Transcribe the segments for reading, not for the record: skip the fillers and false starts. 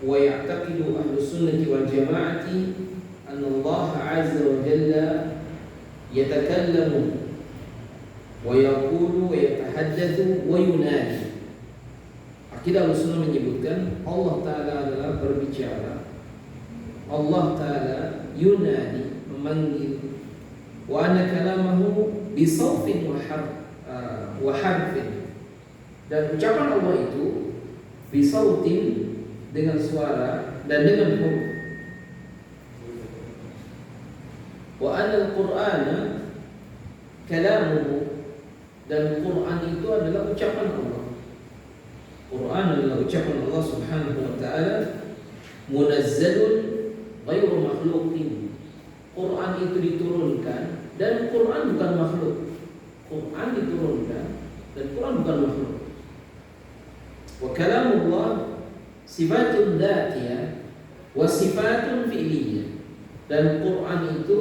wa ya'taqidu ahlus sunnati wal jama'ati anna Allah 'azza wa jalla yatakallamu wa yaqulu wa yatahaddatsu wa yunadi. Akidah Ahlussunnah menyebutkan Allah Ta'ala adalah berbicara, Allah Ta'ala yunadi, memanggil, wa anna kalamahu bisawfin wa harfin, dan ucapan Allah itu bisautin, dengan suara dan dengan huruf. Wa anna al-Qur'ana kalamuhu, dan Quran itu adalah ucapan Allah. Quran adalah ucapan Allah Subhanahu wa ta'ala, munazzalun ghairu makhluqin. Quran itu diturunkan dan Quran bukan makhluk. Quran diturunkan dan Quran bukan makhluk. Wa kalamullah sifatun dzatiyah wa sifatun fi'liyah. Dan Quran itu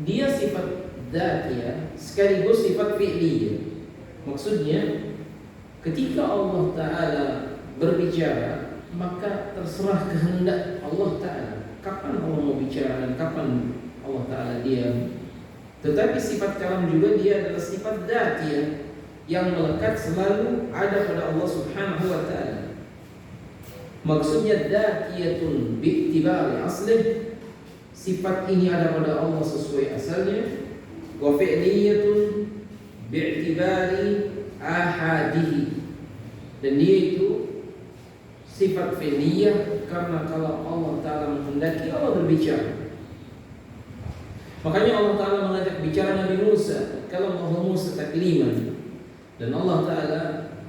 dia sifat dzatiyah sekaligus sifat fi'liyah. Maksudnya ketika Allah Ta'ala berbicara, maka terserah kehendak Allah Ta'ala kapan Allah mau bicara dan kapan Allah Ta'ala diam. Tetapi sifat kalam juga dia adalah sifat dzatiyah yang melekat selalu ada pada Allah Subhanahu wa ta'ala. Maksudnya dzatiyatun bi'tibari aslih, sifat ini ada pada Allah sesuai asalnya, wa fi'liyatun bi'tibari ahadihi, dan dia itu sifat fi'liyah karena kalau Allah Ta'ala menghendaki Allah berbicara. Makanya Allah Ta'ala mengajak bicara Nabi Musa, kalau Allah Musa takliman, dan Allah Ta'ala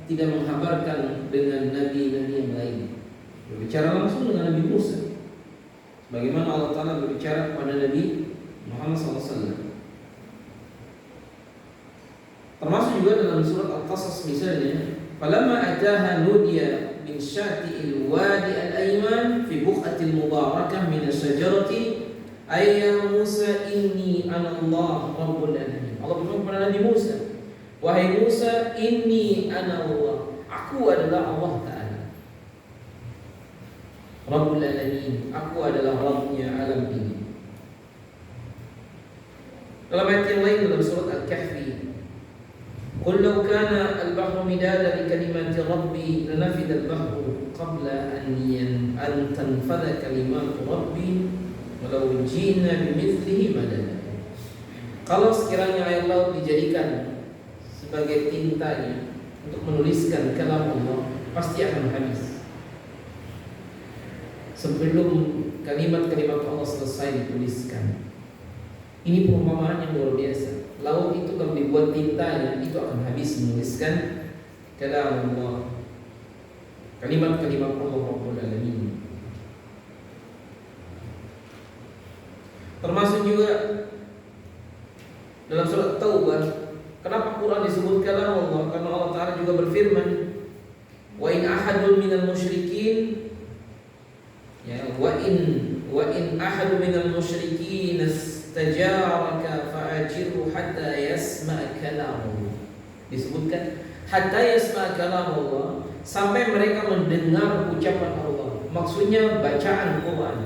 tidak menghabarkan dengan nabi-nabi yang lain, berbicara langsung dengan Nabi Musa, bagaimana Allah Ta'ala berbicara kepada Nabi Muhammad SAW. Termasuk juga dalam surat Al-Qasas misalnya, falamma ataha nudiya min syati'il wadi al-ayman fi buqatil mubarakah min asy-syajarati ayya Musa inni ana Allah rabbul alamin. Allah berfirman kepada Nabi Musa, wahai Musa, inni ana Allah, aku adalah Allah Ta'ala, rabbul alamin, aku adalah Rabbnya alam ini. Dalam ayat yang lain dalam surat Al-Kahfi, qul law kana al-bahru midada li kalimati rabbi lanafida al-bahru qabla an tanfadha kalimatu rabbi walau ji'na bimithlihi madada. Kalau sekiranya air laut dijadikan sebagai tintanya untuk menuliskan kalam Allah, pasti akan habis sebelum kalimat-kalimat Allah selesai dituliskan. Ini perumpamaan yang luar biasa. Laut itu kalau dibuat tintanya, itu akan habis menuliskan kalam Allah, kalimat-kalimat Allah Rabbul Alamin. Termasuk juga dalam surat Taubah, kenapa Quran disebut kalam Allah? Karena Allah Ta'ala juga berfirman, wa in ahadun minal musyrikin, ya, wa in ahadun minal musyrikin istajaraka fa'ajirhu hatta yasma' kalam. Disebutkan hatta yasma' kalam Allah, sampai mereka mendengar ucapan Allah. Maksudnya bacaan Quran.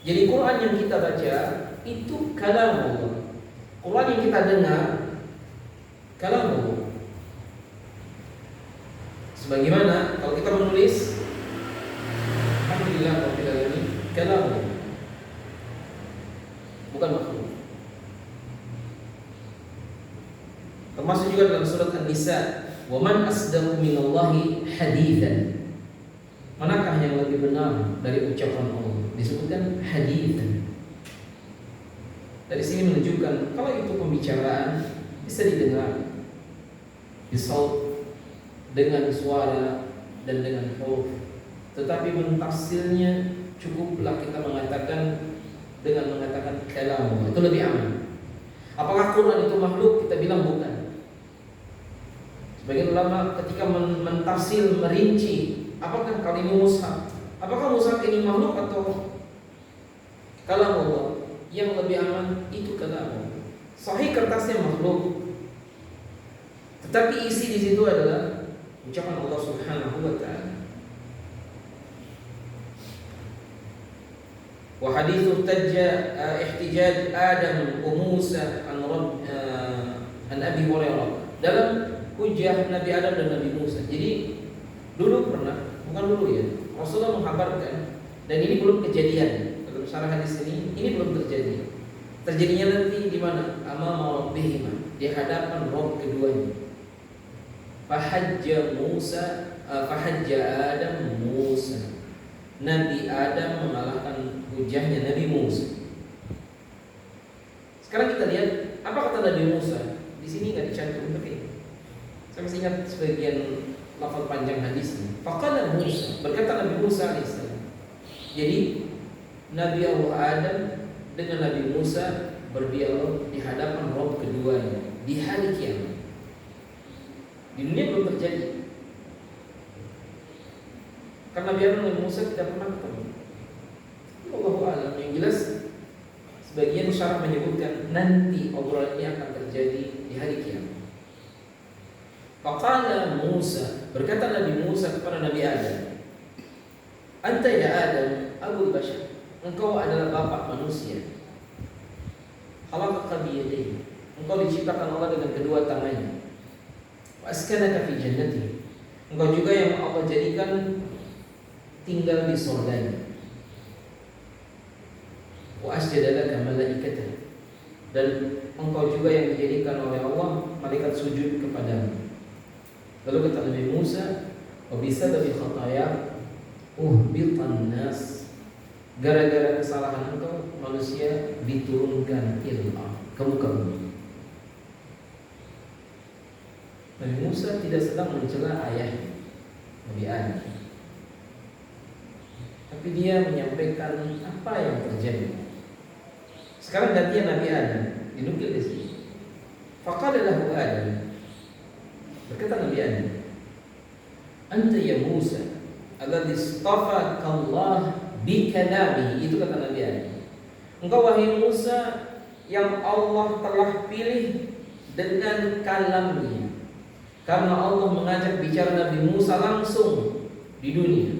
Jadi Quran yang kita baca itu kalam Allah. Quran yang kita dengar kalam Allah. Sebagaimana kalau kita menulis, alhamdulillah rabbil alamin, kalam Allah, bukan makhluk. Termasuk juga dalam surat An-Nisa, wa man asdaqu minallahi haditsan. Manakah yang lebih benar dari ucapan Allah? Disebutkan haditsan. Dari sini menunjukkan kalau itu pembicaraan bisa didengar, disaut, dengan suara dan dengan huruf. Tetapi mentafsirnya cukuplah kita mengatakan dengan mengatakan kalam, itu lebih aman. Apakah Quran itu makhluk? Kita bilang bukan. Sebagian ulama ketika mentafsir merinci, apakah kali ini mushaf? Apakah mushaf ini makhluk atau kalam Allah? Yang lebih aman itu kalam Allah. Sahih kertasnya makhluk, tetapi isi di situ adalah ucapan Allah Subhanahu wa ta'ala. Wa hadithu ihtijaj Adam wa Musa an Abi Hurairah, dalam hujah Nabi Adam dan Nabi Musa. Jadi dulu pernah, bukan dulu ya, Rasulullah mengkabarkan, dan ini belum kejadian. Dalam syarah hadis ini belum terjadi. Terjadinya nanti di mana? Amama rabbihima, di hadapan Rabb keduanya. Fahajja Adam Musa. Nabi Adam mengalahkan hujahnya Nabi Musa. Sekarang kita lihat apa kata Nabi Musa. Di sini nggak dicantum, tapi saya masih ingat sebagian lafaz panjang hadisnya. Faqala Musa, berkata Nabi Musa alaihissalam. Jadi Nabi Allah Adam dengan Nabi Musa berdialog di hadapan Rabb keduanya di hari kiamat. Di dunia belum terjadi. Karena Nabi Adam dan Musa tidak pernah ketemu. Allahu a'lam. Yang jelas sebagian syarah menyebutkan nanti obrolan ini akan terjadi di hari kiamat. Faqala Musa, berkata Nabi Musa kepada Nabi Adam, "Anta ya Adam, abul bashar." Engkau adalah bapak manusia. Khalaqaka biyadayhi. Engkau diciptakan Allah dengan kedua tangannya. Wa askanaka fi jannatihi. Engkau juga yang Allah jadikan tinggal di surganya. Wa asjada laka malaikatahu. Dan engkau juga yang dijadikan oleh Allah malaikat sujud kepadamu. Lalu kata Nabi Musa, "Wa bisababi khataya uhbitan nas." Gara-gara kesalahan engkau, manusia diturunkan ke muka bumi. Nabi Musa tidak sedang mencela ayah Nabi Adam, tapi dia menyampaikan apa yang terjadi. Sekarang gantian Nabi Adam, dinukil di sini. Faqala lahu Adam, berkata Nabi Adam, "Anta ya Musa, alladhi istafaka Allah bikalami." Itu kata Nabi Adam. Engkau wahai Musa yang Allah telah pilih dengan kalamnya. Karena Allah mengajak bicara Nabi Musa langsung di dunia.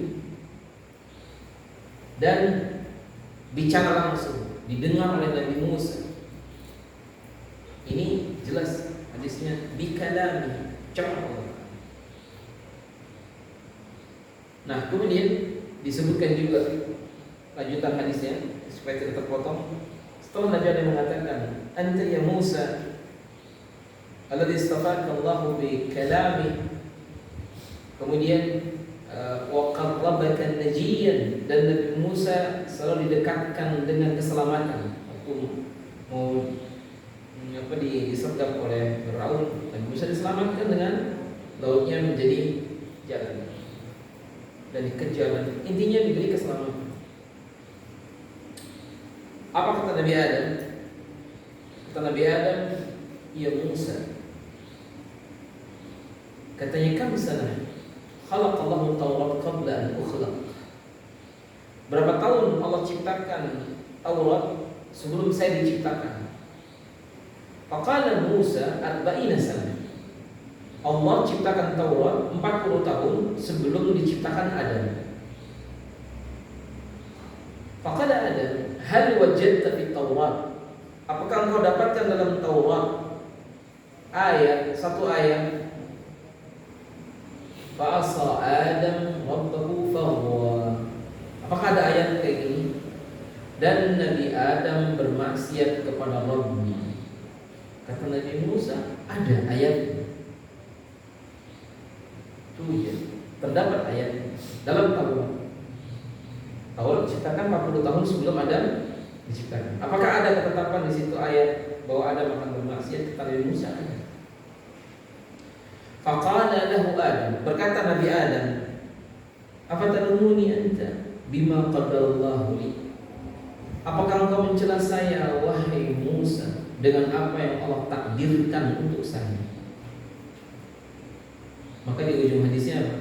Dan bicara langsung, didengar oleh Nabi Musa. Ini jelas hadisnya bikalami, ucapan Allah. Nah, kemudian disebutkan juga lanjutan hadisnya supaya tidak terpotong. Setelah Nabi Adam mengatakan, "Anta ya Musa alladhi istafaka Allah bi kalami." Kemudian wa qarrabaka najiyan, dan Nabi Musa selalu didekatkan dengan keselamatan. Waktu mau disergap oleh Firaun, Nabi Musa diselamatkan dengan lautnya menjadi jalan dan dikejar, intinya diberi keselamatan. Apa kata Nabi Adam? Kata Nabi Adam, "Ya Musa," katanya, "Kam sana khalaqallahu Taurat qabla an ukhlaq." Berapa tahun Allah ciptakan Taurat sebelum saya diciptakan? Faqala Musa arba'ina sana. Allah ciptakan Taurat 40 tahun sebelum diciptakan Adam. Faqala Adam, "Hal wajadta fi Taurat?" Apakah engkau dapatkan dalam Taurat satu ayat, "Fa'asa Adam rabbahu faghwa." Apakah ada ayat kayak gini? Dan Nabi Adam bermaksiat kepada Rabbnya. Kata Nabi Musa, ada ayat. Itu ya, terdapat ayat dalam Taurat. Taurat diciptakan 40 tahun sebelum Adam diciptakan. Apakah ada ketetapan di situ ayat bahwa Adam akan bermaksiat? Kata Nabi Musa, ada. Faqala lahu Adam, berkata Nabi Adam, "Afatalumuni anta bima qadarallahu li?" Apakah engkau mencela saya wahai Musa dengan apa yang Allah takdirkan untuk saya? Maka di ujung hadisnya apa?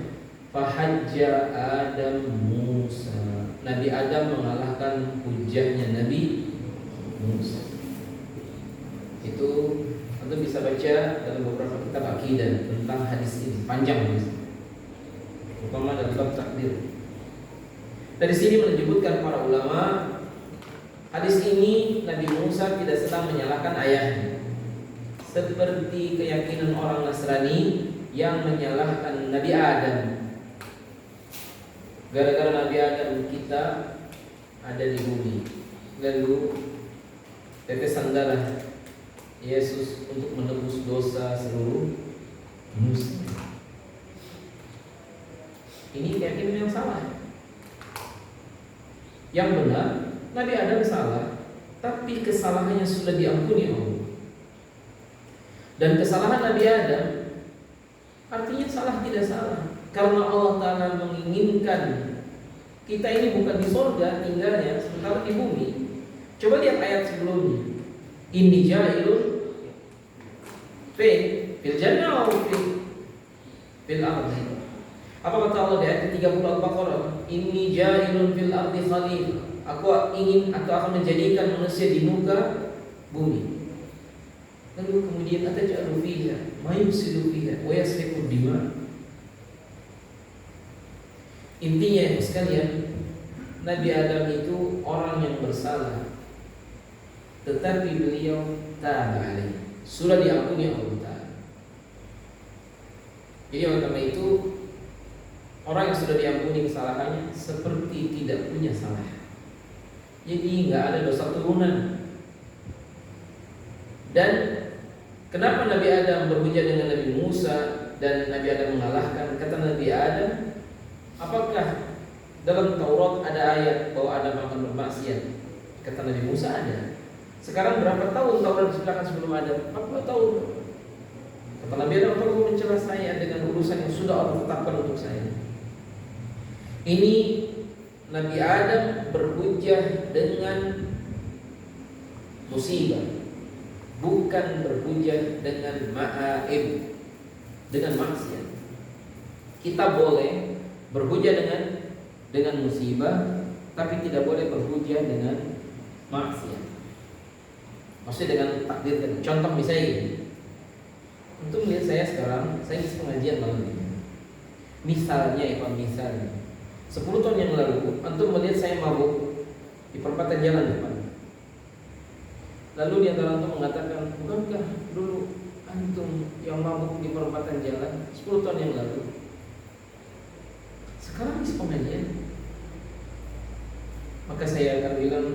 Fahajja Adam Musa. Nabi Adam mengalahkan hujahnya Nabi Musa. Itu Anda bisa baca dalam beberapa kitab akidah tentang hadis ini, panjang hadis, terutama dalam bab takdir. Dari sini menyebutkan para ulama Hadis ini Nabi Musa tidak sedang menyalahkan ayahnya, seperti keyakinan orang Nasrani yang menyalahkan Nabi Adam. Gara-gara Nabi Adam kita ada di bumi, lalu tetesan darah Yesus untuk menebus dosa seluruh manusia. Ini keyakinan yang salah. Yang benar, Nabi Adam salah, tapi kesalahannya sudah diampuni Allah. Dan kesalahan Nabi Adam artinya salah tidak salah, karena Allah Ta'ala menginginkan kita ini bukan di surga tinggalnya, sementara di bumi. Coba lihat ayat sebelumnya. Inni ja'ilun fil jannah atau fil ardi. Apa kata Allah di ayat 30 Al-Baqarah? Inni ja'ilun fil ardi khalifah. Aku ingin atau akan menjadikan manusia di muka bumi. Lalu kemudian ataj'alu fiha ma yufsidu fiha wa yasfiku dima. Intinya sekalian, Nabi Adam itu orang yang bersalah, tetapi beliau taba alaih, sudah diampuni Allah Ta'ala. Jadi oleh karena itu, orang yang sudah diampuni kesalahannya seperti tidak punya salah. Jadi nggak ada dosa turunan. Dan kenapa Nabi Adam berhujah dengan Nabi Musa dan Nabi Adam mengalahkan? Kata Nabi Adam, apakah dalam Taurat ada ayat bahwa Adam akan bermaksiat? Kata Nabi Musa ada. Sekarang berapa tahun Taurat disediakan sebelum Adam? 40 tahun. Kata Nabi Adam, perlu mencela saya dengan urusan yang sudah Allah tetapkan untuk saya. Ini Nabi Adam berhujah dengan musibah, bukan berhujah dengan ma'aib, dengan maksiat. Kita boleh berhujah dengan musibah, tapi tidak boleh berhujah dengan maksiat. Maksudnya dengan takdir. Contoh misalnya ini, untuk melihat saya sekarang, saya isi pengajian malam ini. Misalnya, 10 tahun yang lalu, antum melihat saya mabuk di perempatan jalan depan. Lalu di antara antum mengatakan, bukankah dulu antum yang mabuk di perempatan jalan 10 tahun yang lalu? Sekarang isi pengajian. Maka saya akan bilang,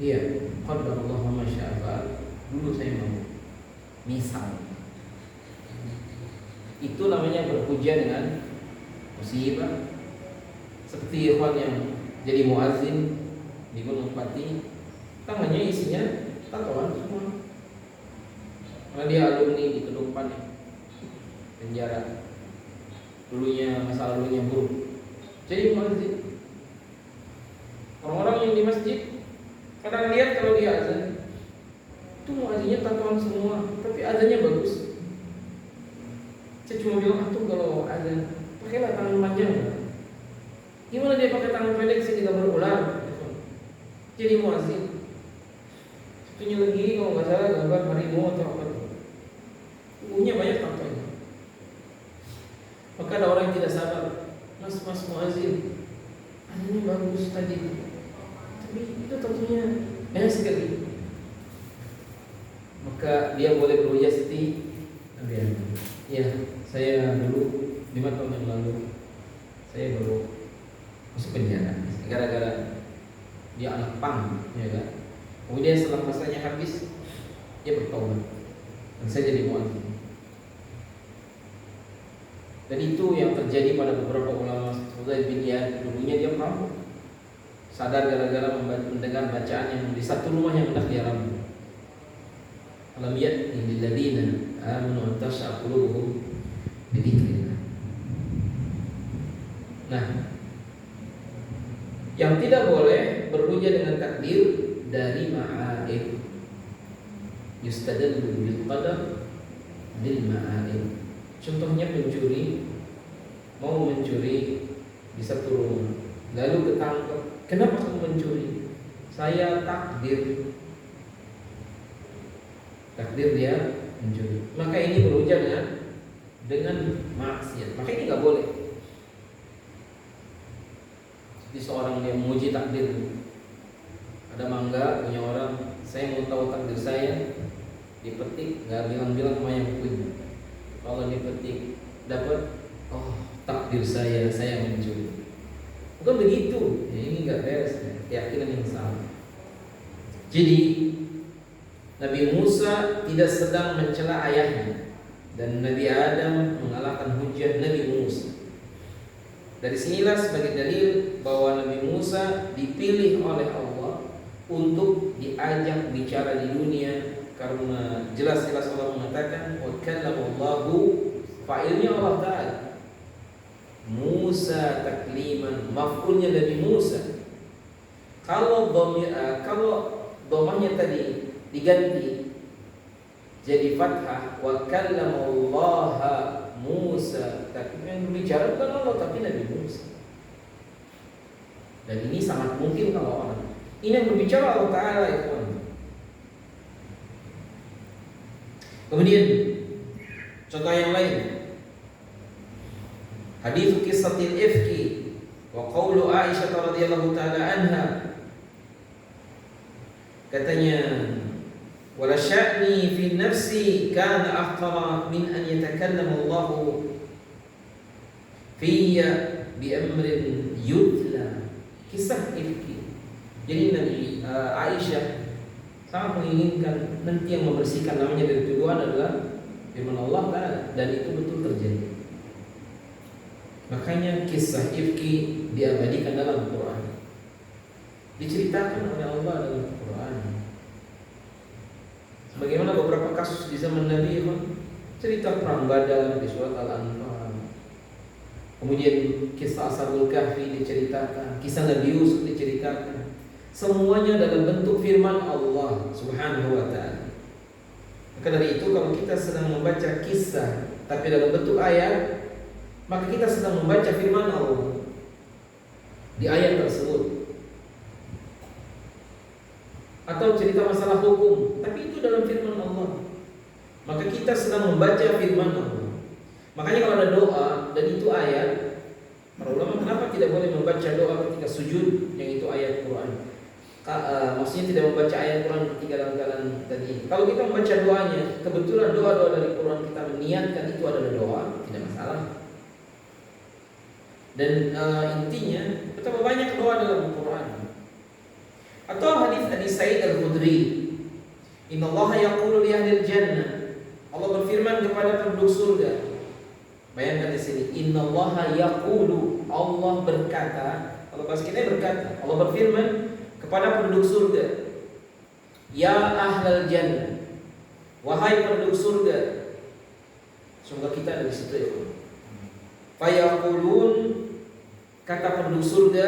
iya, qadarullah wa ma syaa fa'al. Dulu saya mabuk. Misal. Itu namanya berhujah dengan musibah. Seperti ikhwan yang jadi muazzin di Gunung Pati, tangannya isinya tatoan semua. Karena dia alumni di Kedungpan, penjara. Dulunya masa lalunya buruk. Jadi muazzin. Orang-orang yang di masjid kadang lihat kalau dia azan, itu muazzinnya tatoan semua, tapi azannya bagus. Saya cuma bilang, antum kalau azan pakailah tangan panjang. Gimana dia pakai tangan pendek sih, tidak berular? Jadi muazzin. Satunya lagi kalau nggak salah gambar harimau atau apa tuh. Tubuhnya banyak tatonya. Maka ada orang yang tidak sabar, mas muazzin, ini bagus tadi, tapi itu tatonya banyak sekali. Maka dia boleh berhujah seperti Nabi Adam. Ya, saya dulu 5 tahun yang lalu saya baru masuk penjara gara-gara dia anak pang, ya kan. Kemudian setelah masanya habis, dia bertobat dan saya jadi muazzin. Dan itu yang terjadi pada beberapa ulama. Fudail bin Iyad, dulunya dia mabuk, sadar gara-gara mendengar bacaan yang di satu rumah yang hendak dia rampung. Alam ya'ni lil ladzina amanu an tas'a qulubuhum bi dzikrillah. Nah, yang tidak boleh berhujah dengan takdir dari ma'aib. Yustadallu bil qadar bil ma'aib. Contohnya pencuri mau mencuri di satu rumah, lalu ketangkep. Kenapa kamu mencuri? Saya takdir dia mencuri. Maka ini berhujah dengan maksiat. Maka ini nggak boleh. Seperti seorang yang memuji takdir, Ada mangga punya orang, saya mau tahu takdir saya, dipetik, nggak bilang-bilang sama yang punya. Kalau dipetik dapat, oh takdir saya mencuri. Bukan begitu, ya, ini nggak beres, ya. Keyakinan yang salah. Jadi Nabi Musa tidak sedang mencela ayahnya, dan Nabi Adam mengalahkan hujah Nabi Musa. Dari sinilah sebagai dalil bahwa Nabi Musa dipilih oleh Allah untuk diajak bicara di dunia, karena jelas-jelas Allah mengatakan wa kallamallahu, fa'ilnya Allah Ta'ala, Musa takliman, maf'ulnya Nabi Musa. Kalau domahnya tadi diganti jadi fathah, wa kallamallaha Musa, tapi yang berbicara bukan Allah tapi Nabi Musa. Dan ini sangat mungkin kalau orang ini yang berbicara Allah Ta'ala, ya kawan. Kemudian contoh yang lain, hadits kisahil ifki wa qaulu Aisyah radhiyallahu ta'ala anha, katanya wala sya'ni fi nafsi kana ahqara min an yatakallama Allah fiyya bi amrin yutla. Kisah ifki. Jadi Nabi Aisyah sangat menginginkan nanti yang membersihkan namanya dari tuduhan adalah firman Allah Ta'ala, dan itu betul terjadi. Makanya kisah ifki diabadikan dalam Quran, diceritakan oleh Allah dalam Quran. Bagaimana beberapa kasus di zaman Nabi, cerita perang Badar di surat Al-Anfal. Kemudian kisah Ashabul Kahfi diceritakan, kisah Nabi Yusuf diceritakan. Semuanya dalam bentuk firman Allah Subhanahu wa ta'ala. Maka dari itu kalau kita sedang membaca kisah tapi dalam bentuk ayat, maka kita sedang membaca firman Allah di ayat tersebut. Atau cerita masalah hukum, tapi itu dalam firman Allah, maka kita sedang membaca firman Allah. Makanya kalau ada doa dan itu ayat, para ulama kenapa tidak boleh membaca doa ketika sujud yang itu ayat Quran? Maksudnya tidak membaca ayat Quran ketika dalam keadaan tadi. Kalau kita membaca doanya, kebetulan doa-doa dari Quran kita meniatkan itu adalah doa, tidak masalah. Dan intinya betapa banyak doa dalam Quran. Atau hadis Sa'id Al-Khudri, innallaha yaqulu li ahlil jannah, Allah berfirman kepada penduduk surga. Bayangkan di sini, innallaha yaqulu, Allah berkata, kalau bahasa kita berkata, Allah berfirman kepada penduduk surga, ya ahlal jannah, wahai penduduk surga. Semoga kita ada di situ, ya. Fayaqulun, kata penduduk surga,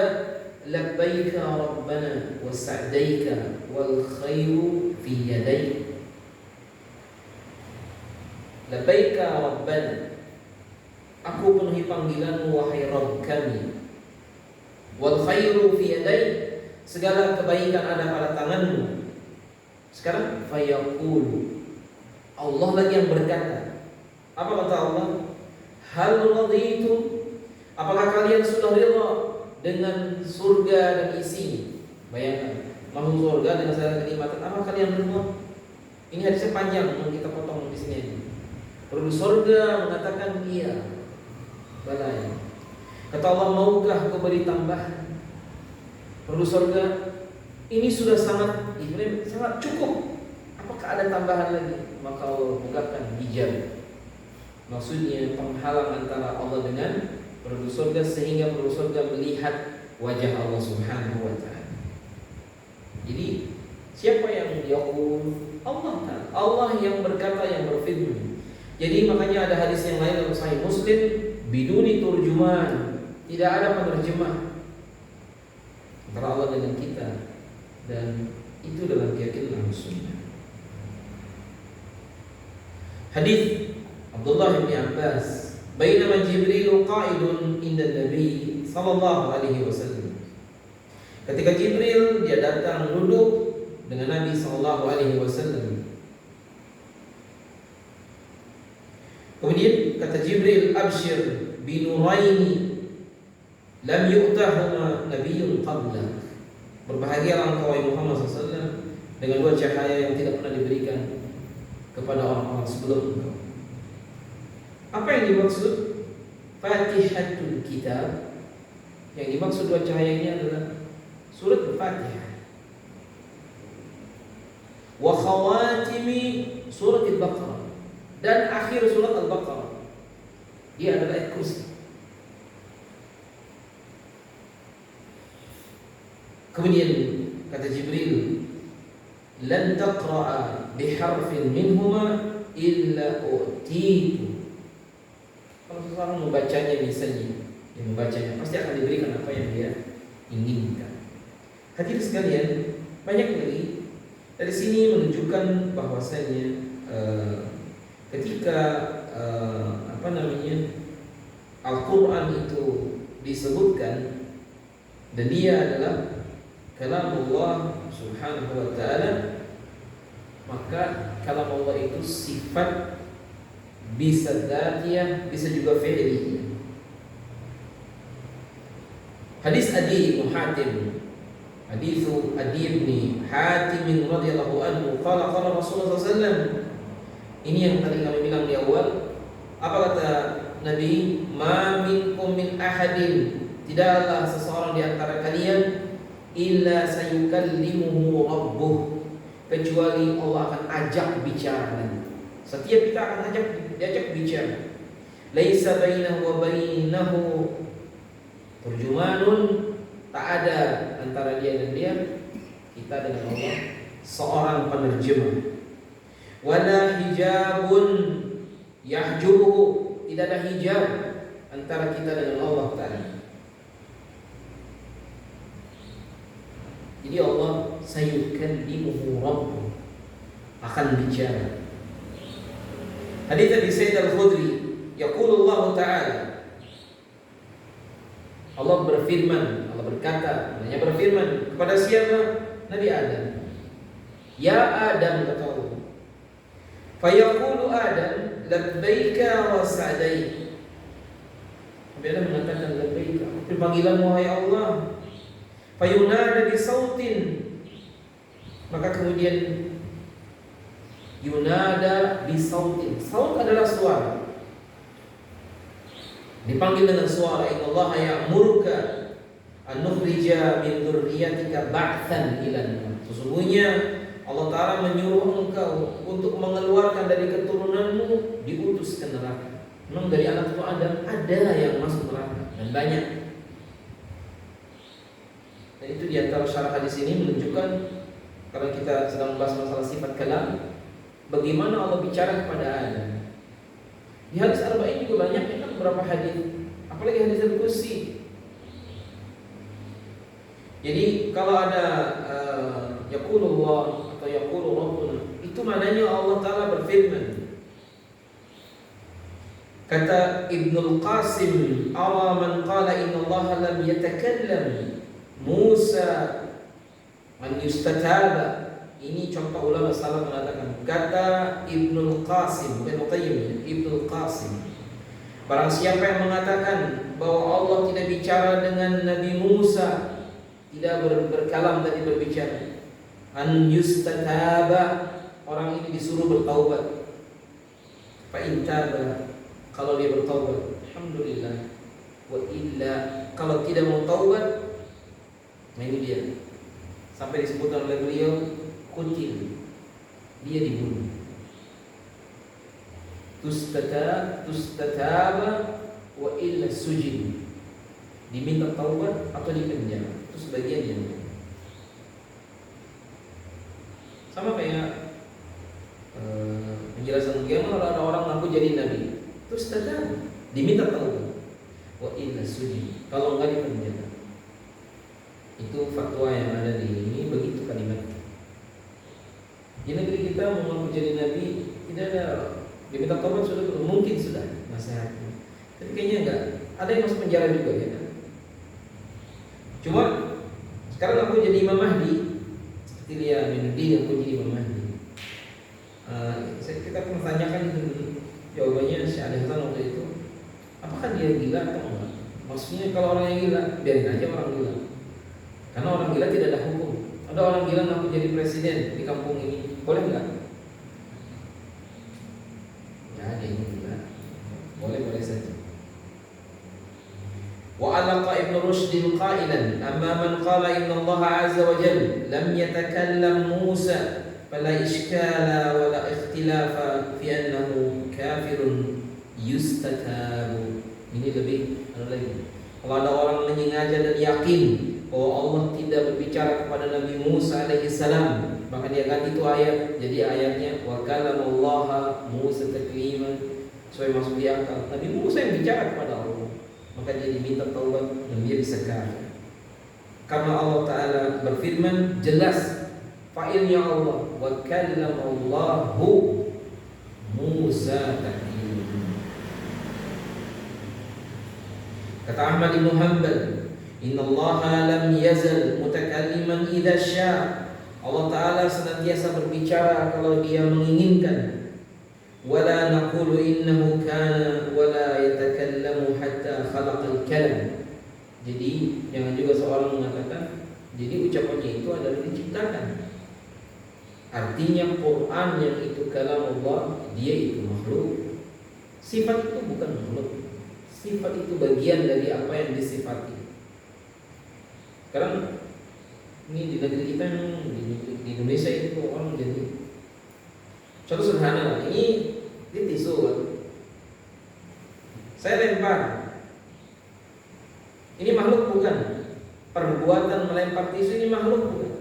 labbaika rabbana wa sa'daika wal khairu fi yadayk. Labbaika rabbana, aku penuhi panggilanmu wahai Rabb kami. Wal khairu fi yadayk, segala kebaikan ada pada tanganmu. Sekarang fayaqulu, Allah lagi yang berkata. Apa kata Allah? Hal raditum, apakah kalian sudah rela dengan surga dan isinya? Bayangkan, masuk surga dengan segala kenikmatan. Apa kalian rela? Ini hadisnya panjang, kita potong di sini aja. Penduduk surga mengatakan iya. Balai. Kata Allah, maukah kau beri tambahan? Penduduk surga, ini sudah sangat cukup. Apakah ada tambahan lagi? Maka Allah bukakan hijab. Maksudnya penghalang antara Allah dengan penduduk surga, sehingga penduduk surga melihat wajah Allah Subhanahu wa ta'ala. Jadi siapa yang yaqul? Allah Ta'ala. Allah yang berkata, yang berfirman. Jadi makanya ada hadis yang lain dalam Sahih Muslim, biduni turjuman, tidak ada penerjemah antara Allah dengan kita, dan itu dalam keyakinan Ahlussunnah. Hadis Abdullah bin Abbas, bainama Jibril qa'idun inda Nabi sallallahu alaihi wasallam. Ketika Jibril dia datang duduk dengan Nabi sallallahu alaihi wasallam. Kemudian kata Jibril, absyir binuraini lam yu'tahuma nabiyyun qabla. Berbahagialah engkau wahai Muhammad SAW dengan dua cahaya yang tidak pernah diberikan kepada orang-orang sebelum engkau. Apa yang dimaksud Fatihatul Kitab? Yang dimaksud dua cahaya ini adalah surat Al-Fatihah wa khawatimi surat Al-Baqarah, dan akhir surat Al-Baqarah. Dia adalah ayat kursi. Kemudian kata Jibril, lan taqra'a biharfin minhuma illa utitu. Kalau seseorang membacanya misalnya, dia membacanya pasti akan diberikan apa yang dia inginkan. Hadirin sekalian, banyak lagi dari sini menunjukkan bahwasanya ketika Al-Quran itu disebutkan dan dia adalah kalamullah subhanahu wa ta'ala, maka kalam Allah itu sifat bisa dzatiyah, bisa juga fi'liyah. Hadis Adi bin Hatim, hadithu Adi bin Hatim radhiyallahu anhu, qala Rasulullah SAW. Ini yang tadi kami bilang di awal. Apa kata Nabi? Ma minkum min ahadin, tidaklah seseorang di antara kalian illa sayukallimuhu rabbuh, kecuali Allah akan ajak bicara. Setiap kita akan diajak bicara. Laisa bainahu wa bainahu turjumanun, tak ada antara dia dan dia, kita dengan Allah, seorang penerjemah. Wala hijabun yahjubuhu, tidak ada hijab antara kita dengan Allah Ta'ala. Jadi Allah sayukallimuhu rabbuh, akan bicara. Hadits dari Sayyid Al-Khudri, yaqulu Allah Ta'ala, Allah berfirman, Allah berkata, Dia berfirman kepada siapa? Nabi Adam. Ya Adam, kata Allah. Fayaqulu Adam, labbaika wa sa'daik. Nabi Adam mengatakan labbaika, panggilan wahai Allah. Fayunada bisautin, maka kemudian yunada bisautin. Saut adalah suara. Dipanggil dengan suara. Innallaha ya'muruka an nukhrija min dzurriyyatika ba'tsan ilan. Sesungguhnya Allah Ta'ala menyuruh engkau untuk mengeluarkan dari keturunanmu diutus ke neraka. Memang dari anak itu ada yang masuk neraka, dan banyak. Dan itu diantara syarah hadis ini menunjukkan, karena kita sedang membahas masalah sifat kalam, bagaimana Allah bicara kepada Adam. Di hadis arba'in juga banyak, kan beberapa hadis, apalagi hadis al-Qudsi. Jadi kalau ada yaqulullah atau yaqulu rabbuna, itu maknanya Allah Ta'ala berfirman. Kata Ibnul Qasim, ara man qala inna Allah lam yatakallam Musa man yustataba. Ini contoh ulama salaf mengatakan. Kata Ibnul Qasim, bukan Muqayyim, Ibnul Qasim, barang siapa yang mengatakan bahwa Allah tidak bicara dengan Nabi Musa, tidak berkalam tadi, berbicara, an yustataba, orang ini disuruh bertaubat. Fa in taba, kalau dia bertaubat, alhamdulillah. Wa illa, kalau tidak mau taubat, nah ini dia. Sampai disebutkan oleh beliau, kutil, dia dibunuh. Tustataba wa illa sujin, diminta taubat atau dipenjara. Itu sebagiannya. Sama kayak penjelasan bagaimana kalau ada orang ngaku jadi nabi, terus tetap diminta taubat, wa illa sujin, kalau enggak dipenjara. Itu fatwa yang ada di ini, begitu kalimat. Di negeri kita mau ngaku jadi nabi tidak ada, diminta taubat sudah, mungkin sudah nasihatnya, tapi kayaknya enggak. Ada yang masuk penjara juga ya kan. Cuma sekarang aku jadi Imam Mahdi, seperti dia Minuddin, aku jadi Imam Mahdi. Kita pernah tanyakan itu, jawabannya si Hasan waktu itu, apakah dia gila atau enggak? Maksudnya kalau orang yang gila, biarin aja orang gila. Karena orang gila tidak ada hukum. Ada orang bilang aku jadi presiden di kampung ini, boleh nggak? Ya, ada yang bilang boleh saja. وعلق ابن رشد قائلا أما من قال إن الله عز وجل لم يتكلم موسى فلا إشكال ولا اختلاف في أنه كافر يستتاب. Ini lebih lagi. Kalau ada orang menyengaja dan yakin bahwa Allah tidak berbicara kepada Nabi Musa alaihissalam, maka dia ganti itu ayat jadi ayatnya wa kallamallaha Musa takliman, supaya masuk di akal. Nabi Musa yang bicara kepada Allah, maka dia diminta taubat dan dia bisa kafir. Karena Allah Ta'ala berfirman jelas fa'ilnya Allah wa kallamallahu Musa takliman. Kata Ahmad bin Hanbal, innallaha lam yazal mutakalliman idza syaa. Allah Ta'ala senantiasa berbicara kalau dia menginginkan. Wala naqulu innahu kana wala yatakallamu hatta khalaqal kalam. Jadi jangan juga seorang mengatakan jadi ucapannya itu adalah diciptakan. Artinya Quran yang itu kalam Allah, dia itu makhluk. Sifat itu bukan makhluk. Sifat itu bagian dari apa yang disifati. Sekarang ini di negeri kita, di Indonesia itu orang jadi contoh sederhana lah. Ini tisu kan, saya lempar. Ini makhluk bukan? Perbuatan melempar tisu ini makhluk bukan?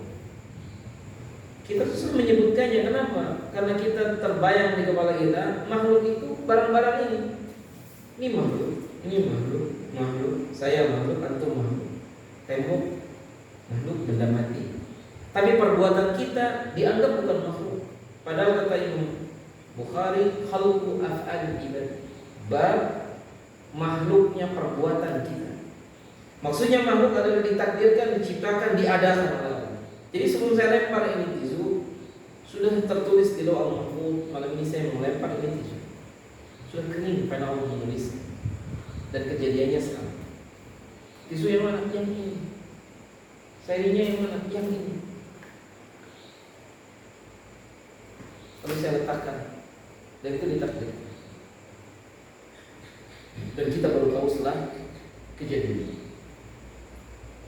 Kita susah menyebutkannya. Kenapa? Karena kita terbayang di kepala kita makhluk itu barang-barang ini. Ini makhluk, ini makhluk. Saya makhluk, antum makhluk. Tembok makhluk, benda mati. Tapi perbuatan kita dianggap bukan makhluk. Padahal kata Imam Bukhari, khalqu af'al ibad, bab makhluknya perbuatan kita. Maksudnya makhluk adalah ditakdirkan, diciptakan, diadakan oleh Allah. Jadi sebelum saya lempar ini tisu, sudah tertulis di lauh mahfuz, malam ini saya melempar ini tisu. Sudah kering pada Allah menulis. Dan kejadiannya sekarang. Tisu yang mana? Yang ini. Serinya yang mana? Yang ini. Lalu saya letakkan. Dan itu ditakdirkan. Dan kita baru tahu setelah kejadian.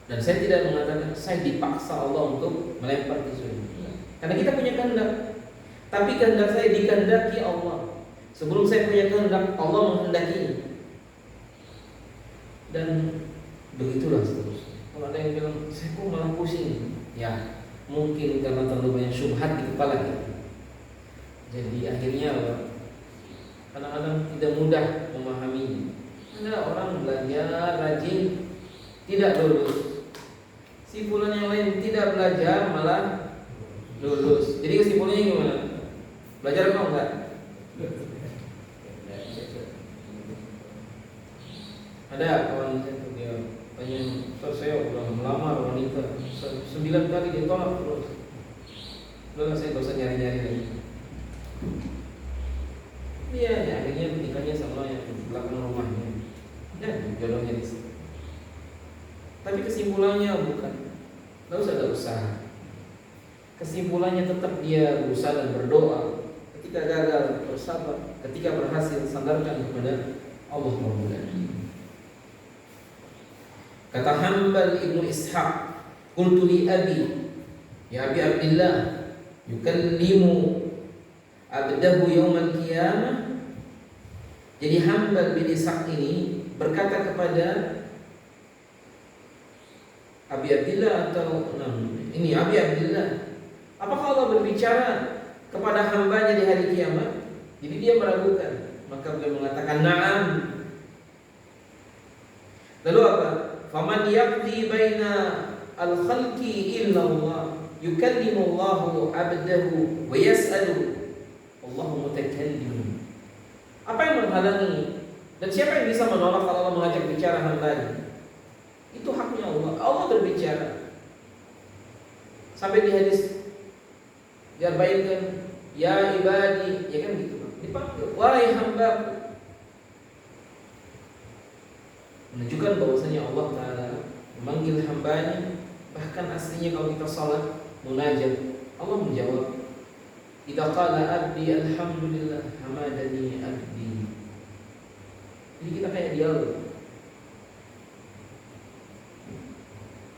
Dan saya tidak mengatakan saya dipaksa Allah untuk melempar tisu ini. Karena kita punya kehendak. Tapi kehendak saya dikehendaki Allah. Sebelum saya punya kehendak, Allah menghendaki. Dan begitulah seterusnya. Kalau ada yang bilang saya kok malah pusing, ya mungkin karena terlalu banyak syubhat di kepala kita. Jadi akhirnya kadang-kadang tidak mudah memahaminya. Ada orang belajar rajin tidak lulus, simpulan yang lain tidak belajar malah lulus. Jadi kesimpulannya gimana? Belajar apa enggak? Ada kawan saya dia tanya, saya udah melamar wanita 9 kali dia tolak terus. Udah saya gak usah nyari-nyari lagi. Iya, ya, akhirnya menikahnya sama yang di belakang rumahnya. Dan jodohnya di situ. Tapi kesimpulannya bukan, nggak usah ada usaha. Kesimpulannya tetap dia berusaha dan berdoa. Ketika gagal bersabar, ketika berhasil sandarkan kepada Allah Rabbul Alamin. Kata Hanbal Ibnu Ishaq, qultu li abi, ya abi Abdillah, yukallimu abdahu yaumal qiyamah. Jadi Hanbal bin Ishaq ini berkata kepada Abi Abdillah atau ini Abi Abdillah, apakah Allah berbicara kepada hambanya di hari kiamat? Jadi dia meragukan. Maka beliau mengatakan na'am. Lalu apa? Faman yaqdi baina al-khalqi illa Allah, yukallimu Allahu 'abdahu wa yas'alu Allahu mutakallim. Apa yang menghalangi? Dan siapa yang bisa menolak kalau Allah mengajak bicara hambanya? Itu haknya Allah. Allah berbicara. Sampai di hadis diarbainkan, ya ibadi, ya kan gitu. Dipanggil, wahai hamba. Menunjukkan bahwasanya Allah Ta'ala memanggil hambanya Bahkan aslinya kalau kita salat munajat, Allah menjawab, "Idza qala abdi alhamdulillah hamadani abdi." Jadi kita kayak dialog.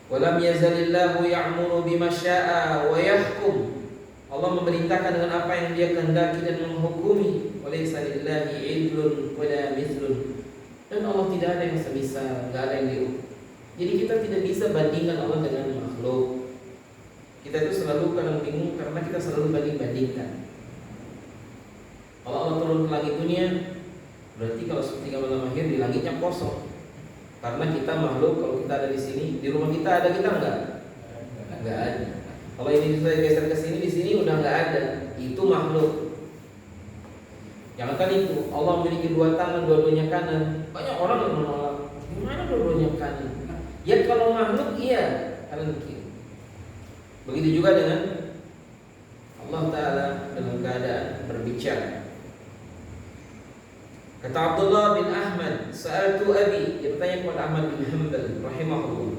Walam yazalillahu ya'muru bima syaa wa yahkum. Allah memerintahkan dengan apa yang Dia kehendaki dan menghukumi. Walaysa lillahi 'idlun wala mithlun. Dan Allah tidak ada yang semisal, enggak ada yang diukur. Jadi kita tidak bisa bandingkan Allah dengan makhluk. Kita itu selalu kadang bingung karena kita selalu banding-bandingkan. Kalau Allah turun ke langit dunia, berarti kalau seperti malam akhir di langitnya kosong. Karena kita makhluk, kalau kita ada di sini, di rumah kita ada kita enggak? Enggak ada. Kalau ini sudah geser ke sini, di sini udah enggak ada. Itu makhluk. Jangan kan itu, Allah memiliki dua tangan, dua-duanya kanan. Banyak orang yang menolak. Gimana dua-duanya kanan? Ya kalau makhluk iya, kanan kiri. Begitu juga dengan Allah Ta'ala dalam keadaan berbicara. Kata Abdullah bin Ahmad, "Sa'altu abi," dia bertanya kepada Ahmad bin Hanbal rahimahullah,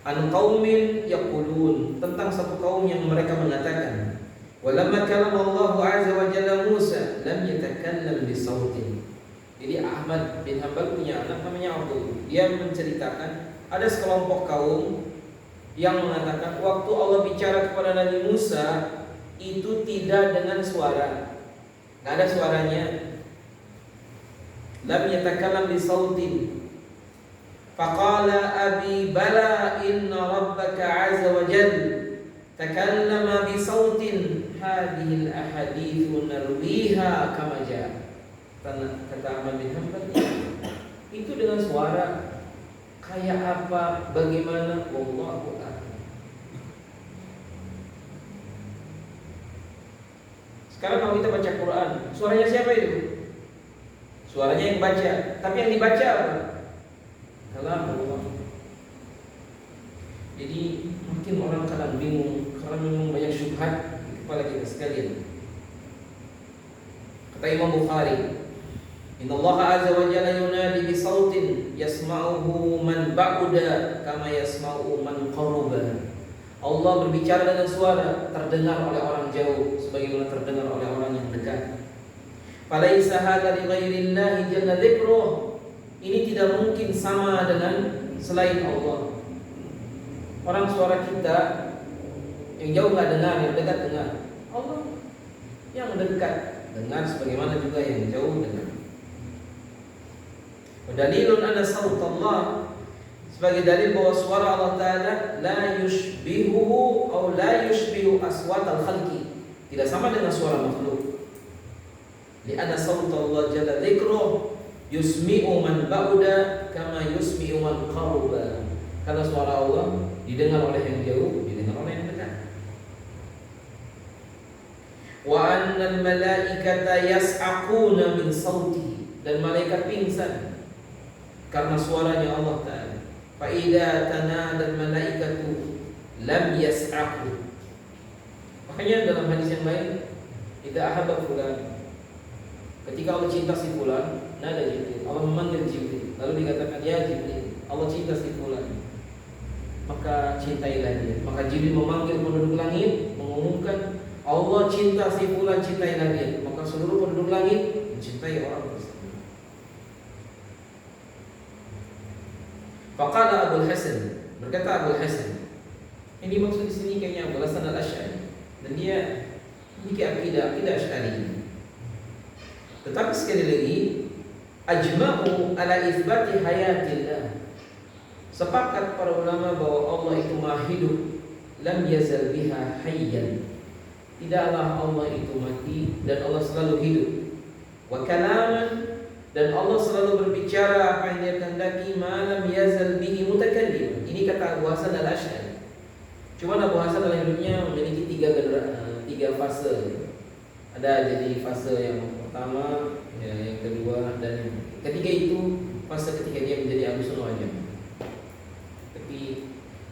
"an qaumin yaqulun," tentang satu kaum yang mereka mengatakan, "Walamma kalama Allah azza wa jalla Musa lam yatakallam bi sautin." Jadi Ahmad bin Hanbal punya anak namanya Abdullah. Dia menceritakan ada sekelompok kaum yang mengatakan waktu Allah bicara kepada Nabi Musa itu tidak dengan suara, nggak ada suaranya. Lam yatakallam bi sautin. Faqala abi bala inna rabbaka azza wa jalla takallama bi sautin hadhihi al-ahadithu narwiha kama jaa. Kata Ahmad bin Hanbal, itu dengan suara kayak apa, bagaimana, wallahu a'lam. Sekarang kalau kita baca Quran, suaranya siapa itu? Suaranya yang baca, tapi yang dibaca apa? Kalam Allah. Jadi mungkin orang kadang bingung karena memang banyak syubhat di kepala kita sekalian. Kata Imam Bukhari, "Inna Allah azza wa jalla yunadi bi sautin yasma'uhu man ba'uda kama yasma'u man qaruba." Allah berbicara dengan suara terdengar oleh orang jauh sebagaimana terdengar oleh orang yang dekat. Falaisa hadza li ghairillahi jalla dzikruh. Ini tidak mungkin sama dengan selain Allah. Orang suara kita yang jauh enggak dengar, yang dekat dengar. Allah yang dekat dengar sebagaimana juga yang jauh dengar. Dalilun anna saut Allah, sebagai dalil bahwa suara Allah Ta'ala la yushbihuhu atau la yushbihu aswat al-khalqi, tidak sama dengan suara makhluk. Lianna saut Allah jalla dzikruh yusmi'u man ba'uda kama yusmi'u man qaruba. Karena suara Allah didengar oleh yang jauh, didengar oleh yang dekat. Wa anna al-malaikata yas'aquna min sauti, dan malaikat pingsan karena suaranya Allah Ta'ala. Fa idza tanada al-malaikatu lam yas'aqu. Makanya dalam hadis yang lain, idza ahabba fulan, ketika Allah cinta si fulan, nada Jibril, Allah memanggil Jibril, lalu dikatakan, "Ya Jibril, Allah cinta si fulan, maka cintailah dia." Maka Jibril memanggil penduduk langit, mengumumkan, Allah cinta si fulan, cintailah dia. Maka seluruh penduduk langit mencintai orang tersebut. Faqala Abul Hasan, berkata Abul Hasan, ini maksud di sini kayaknya Abul Hasan al-Asy'ari, dan dia memiliki akidah Asy'ari. Tetapi sekali lagi, ajma'u ala itsbati hayatillah. Sepakat para ulama bahwa Allah itu Maha hidup, lam yazal biha hayyan. Tidaklah Allah itu mati dan Allah selalu hidup. Wa kalaman, dan Allah selalu berbicara apa yang Dia kehendaki, ma lam yazal bihi mutakallim. Ini kata Abu Hasan al-Asy'ari. Cuma Abu Hasan dalam hidupnya memiliki tiga fase. Ada jadi fase yang pertama, ya, yang kedua, dan yang ketiga itu fase ketika dia menjadi Ahlus Sunnah wal Jamaah. Tapi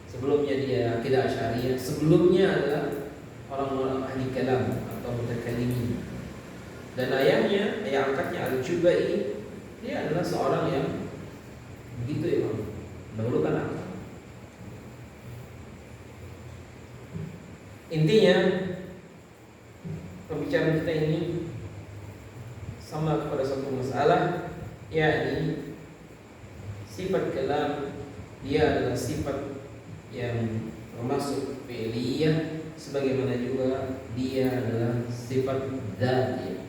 sebelumnya dia akidah Asy'ariyah, sebelumnya adalah orang-orang ahli kalam atau mutakallimin. Dan ayahnya, ayah angkatnya Al-Jubai, dia adalah seorang yang begitu ya, mendahulukan akal. Intinya pembicaraan kita ini sama kepada satu masalah, yakni sifat kalam dia adalah sifat yang termasuk fi'liyah, sebagaimana juga dia adalah sifat dzatiyah.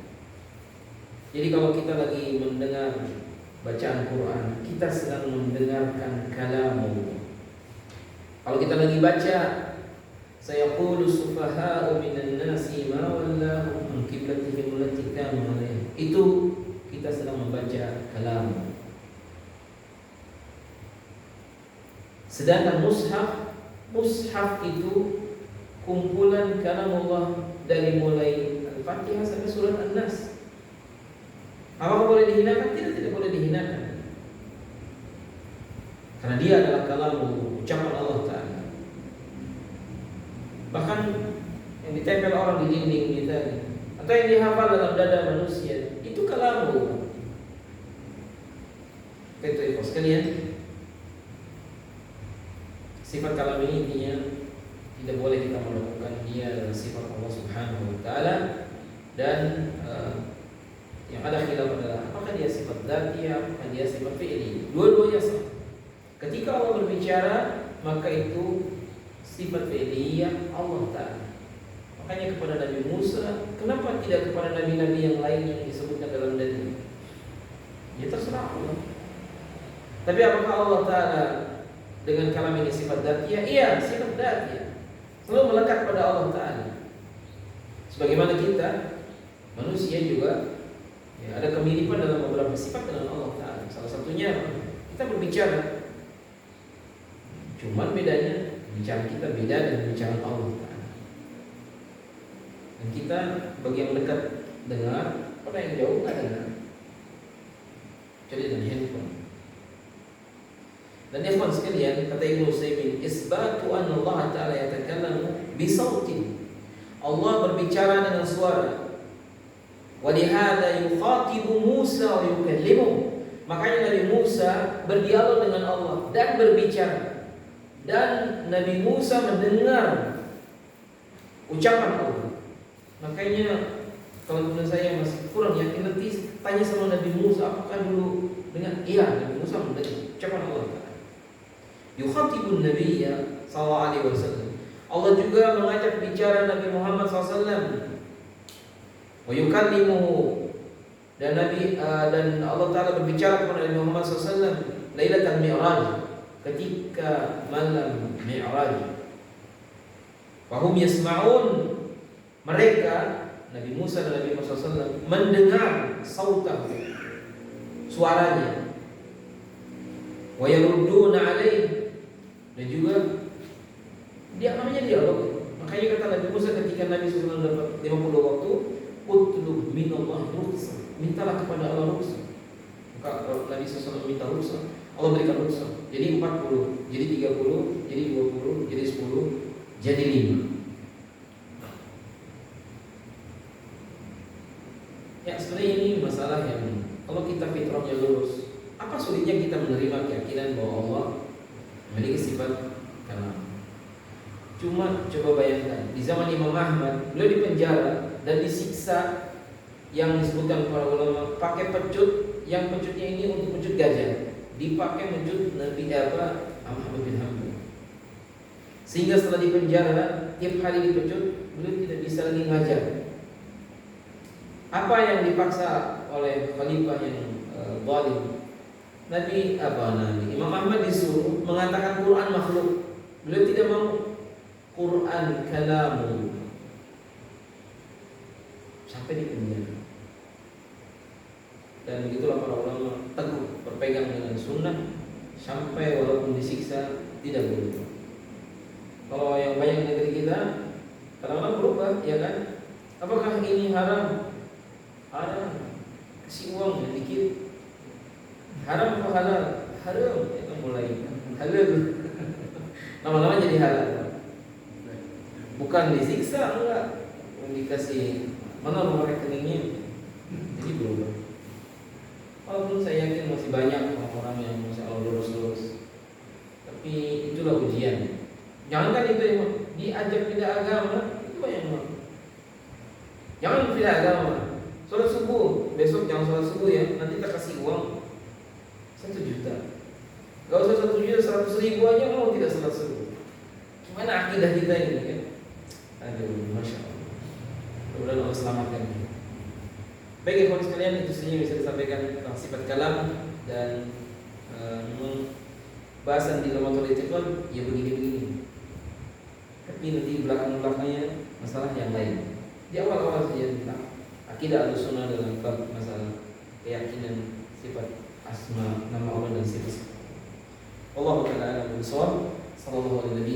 Jadi kalau kita lagi mendengar bacaan Quran, kita sedang mendengarkan kalamullah. Kalau kita lagi baca sayaqulu sufaha'u minan nasi ma wallahum an qiblatihim allati kanu 'alaiha, itu kita sedang membaca kalam. Sedangkan mushaf itu kumpulan kalamullah dari mulai Al-Fatihah sampai surat An-Nas. Apakah boleh dihinakan? Tidak boleh dihinakan. Karena dia adalah kalamullah, ucapan Allah Ta'ala. Bahkan yang ditempel orang di dinding kita, atau yang dihafal dalam dada manusia, itu kalamullah. Itu ikhlas sekalian, sifat kalam ini intinya tidak boleh kita melakukan. Dia adalah sifat Allah Subhanahu wa Ta'ala. Dan yang ada khilaf adalah apakah dia sifat dzatiyah, apakah dia sifat fi'li. Dua-duanya sama. Ketika Allah berbicara, maka itu sifat fi'liyah Allah Ta'ala. Makanya kepada Nabi Musa, kenapa tidak kepada nabi-nabi yang lain yang disebutkan dalam dalil? Ya terserah Allah. Tapi apakah Allah Ta'ala dengan kalam ini sifat dzatiyah? Iya, sifat dzatiyah. Selalu melekat pada Allah Ta'ala. Sebagaimana kita manusia juga ya, ada kemiripan dalam beberapa sifat dengan Allah Ta'ala. Salah satunya kita berbicara, cuman bedanya bicara kita beda dengan bicara Allah Ta'ala. Dan kita bagi yang dekat dengar, pada yang jauh nggak dengar. Jadi dengan handphone. Dan ikhwan sekalian, kata Ibnu Utsaimin, isbatu anna Allah Ta'ala yatakallamu bi sautin. Allah berbicara dengan suara. Walihada yukhatibu Musa wa yukallimuhu. Makanya Nabi Musa berdialog dengan Allah dan berbicara. Dan Nabi Musa mendengar ucapan Allah. Makanya kalau menurut saya masih kurang yakin, nanti tanya sama Nabi Musa, apakah dulu dengan Nabi Musa mendengar ucapan Allah. Yukhatibun Nabiyya sallallahu alaihi wasallam. Allah juga mengajak bicara Nabi Muhammad SAW. Wa yukallimuhu, dan Allah Ta'ala berbicara kepada Nabi Muhammad SAW Lailatul Mi'raj, ketika malam Mi'raj. Wahum yasma'un, mereka Nabi Musa dan Nabi Muhammad SAW mendengar sautah, suaranya. Wa yarudduna alaih, dan juga dia namanya dialog. Makanya kata Nabi Musa ketika Nabi SAW dapat 50 waktu, utlub minallah rukhsah, mintalah kepada Allah rukhsah. Maka Nabi SAW minta rukhsah, Allah berikan rukhsah. Jadi 40, jadi 30, jadi 20, jadi 10, jadi 5. Ya sebenarnya ini masalah yang kalau kita fitrahnya lurus, apa sulitnya kita menerima keyakinan bahwa Allah memiliki sifat kalam. Cuma coba bayangkan, di zaman Imam Ahmad, beliau dipenjara dan disiksa, yang disebutkan para ulama pakai pecut, yang pecutnya ini untuk pecut gajah, dipakai pecut Nabi Ahmad bin Hanbal. Sehingga setelah dipenjara, tiap hari dipecut, beliau tidak bisa lagi ngajar. Apa yang dipaksa oleh khalifah yang zalim? Nabi Imam Ahmad disuruh mengatakan Quran makhluk. Beliau tidak mau. Quran kalamu, sampai di penjara. Dan begitulah para ulama teguh berpegang dengan sunnah sampai walaupun disiksa tidak berubah. Kalau yang banyak negeri kita kadang-kadang berubah, ya kan? Apakah ini haram? Haram. Kasih uang yang dikit. Haram atau halal? Haram. Itu mulai halal. Lama-lama jadi halal. Bukan disiksa, enggak, dikasih mana nomor rekeningnya, jadi berubah. Walaupun saya yakin masih banyak orang-orang yang masih lurus-lurus, tapi itulah ujian. Jangankan itu ya, diajak pindah agama itu banyak banget. Jangan pindah agama. Sholat subuh, besok jangan sholat subuh ya, nanti kita kasih uang 1 juta. Gak usah 1 juta, 100 ribu aja mau tidak sholat subuh. Gimana akidah kita ini ya? Aduh, Masya Allah. Mudah-mudahan Allah selamatkan. Baik ya kawan sekalian, itu saja yang bisa disampaikan tentang sifat kalam dan bahasan di dalam motor itu ya begini-begini. Tapi nanti belakang-belakangnya masalah yang lain. Di awal-awal saja tentang akidah Ahlussunnah dalam bab masalah keyakinan sifat asma nama Allah dan sifat. Allah Ta'ala a'lam bishawab. Sallallahu alaihi